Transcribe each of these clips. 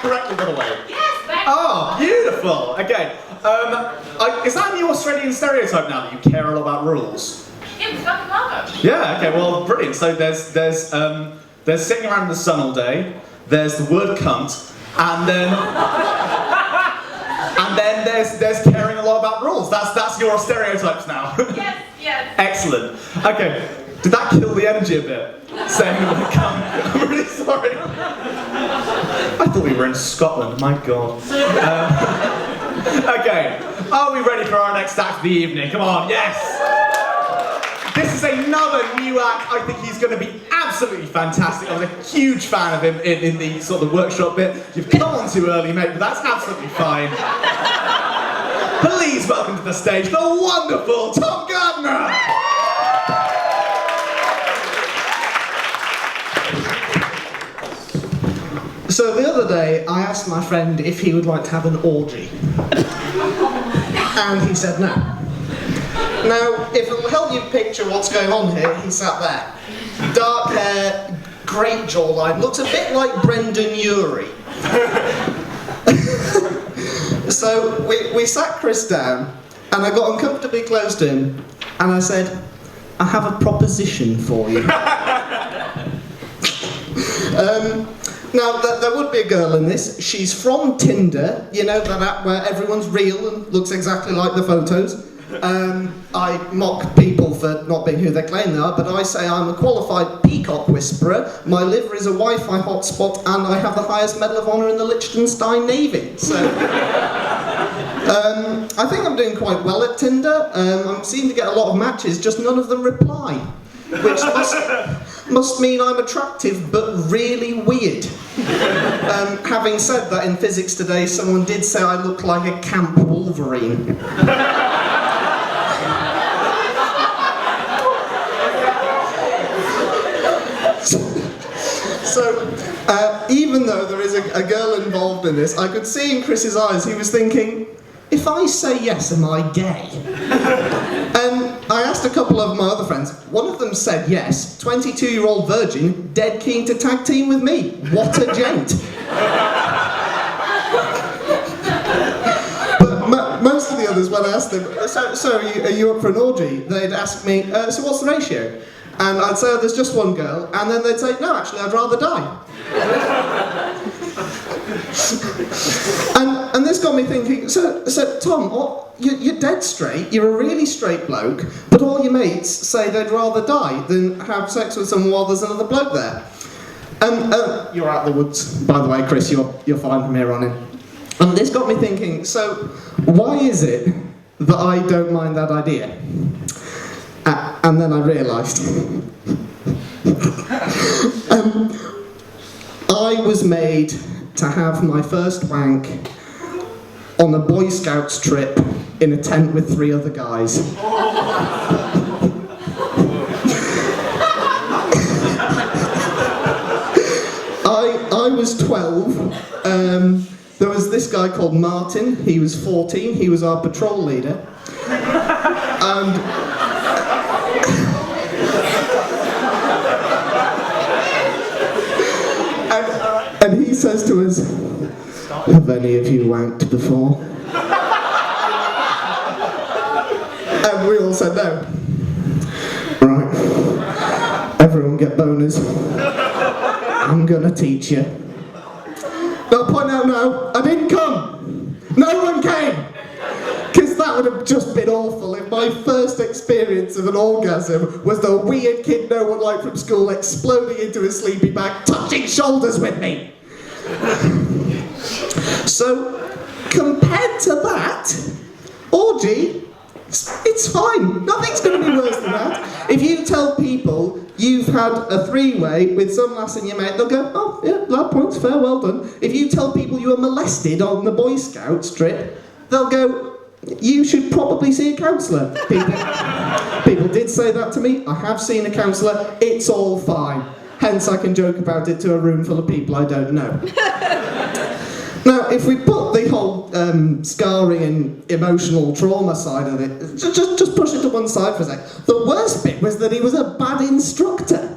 correctly, by the way? Yes, thank Oh, beautiful. Okay. Is that your Australian stereotype now that you care a lot about rules? you. Yeah, we fucking love them. Yeah. Okay. Well, brilliant. So there's sitting around in the sun all day. There's the word cunt, and then there's caring a lot about rules. That's your stereotypes now. Yes, yes. Excellent. Okay. Did that kill the energy a bit? Saying the word cunt. I'm really sorry. I thought we were in Scotland. My God. Okay. Are we ready for our next act of the evening? Come on. Yes. This is another new act. I think he's going to be absolutely fantastic. I was a huge fan of him in the sort of workshop bit. You've come on too early, mate, but that's absolutely fine. Please welcome to the stage the wonderful Tom Gardner. So the other day, I asked my friend if he would like to have an orgy. And he said no. Now, if it will help you picture what's going on here, he sat there. Dark hair, great jawline, looks a bit like Brendan Urie. So we sat Chris down, and I got uncomfortably close to him, and I said, I have a proposition for you. Now, there would be a girl in this. She's from Tinder, you know, that app where everyone's real and looks exactly like the photos. I mock people for not being who they claim they are, but I say I'm a qualified peacock whisperer, my liver is a Wi-Fi hotspot, and I have the highest Medal of Honour in the Liechtenstein Navy. So, I think I'm doing quite well at Tinder. I seem to get a lot of matches, just none of them reply. Which must mean I'm attractive, but really weird. Having said that, in physics today, someone did say I look like a camp Wolverine. So, even though there is a girl involved in this, I could see in Chris's eyes he was thinking, if I say yes, am I gay? And I asked a couple of my other friends. One of them said yes, 22-year-old virgin, dead keen to tag team with me. What a gent. But most of the others, when I asked them, so are you up for an orgy? They'd ask me, so what's the ratio? And I'd say, oh, there's just one girl, and then they'd say, no, actually, I'd rather die. And this got me thinking, so Tom, you're dead straight, you're a really straight bloke, but all your mates say they'd rather die than have sex with someone while there's another bloke there. And you're out of the woods, by the way, Chris, you're fine from here on in. And this got me thinking, so why is it that I don't mind that idea? And then I realised. I was made to have my first wank on a Boy Scouts trip in a tent with 3 other guys. I was 12. There was this guy called Martin. He was 14. He was our patrol leader. And he says to us, have any of you wanked before? And we all said no. Right. Everyone get boners. I'm gonna teach you. I'll point out now, I didn't come. No one came. Because that would have just been awful if my first experience of an orgasm was the weird kid no one liked from school exploding into a sleepy bag, touching shoulders with me. So, compared to that, orgy, it's fine. Nothing's going to be worse than that. If you tell people you've had a 3-way with some lass in your mate, they'll go, oh, yeah, that point's fair, well done. If you tell people you were molested on the Boy Scouts trip, they'll go, you should probably see a counsellor. People did say that to me. I have seen a counsellor. It's all fine. Hence, I can joke about it to a room full of people I don't know. Now, if we put the whole scarring and emotional trauma side of it, just push it to one side for a sec. The worst bit was that he was a bad instructor.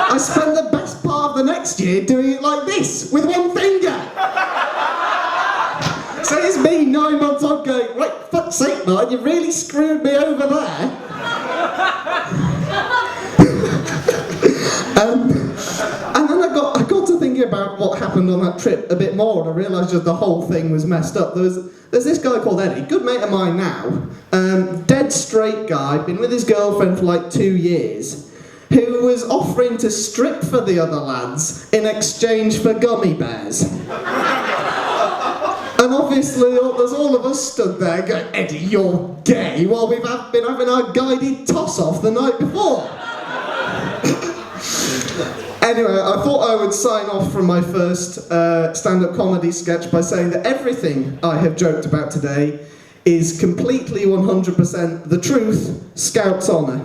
I spent the best part of the next next year doing it like this, with one finger. So it's me 9 months on going, wait, fuck's sake, Martin, you really screwed me over there. And then I got to thinking about what happened on that trip a bit more, and I realised just the whole thing was messed up. There's this guy called Eddie, good mate of mine now, dead straight guy, been with his girlfriend for like 2 years, who was offering to strip for the other lads in exchange for gummy bears. And obviously, there's all of us stood there going, Eddie, you're gay, while we've been having our guided toss-off the night before. Anyway, I thought I would sign off from my first stand-up comedy sketch by saying that everything I have joked about today is completely 100% the truth, Scout's honour.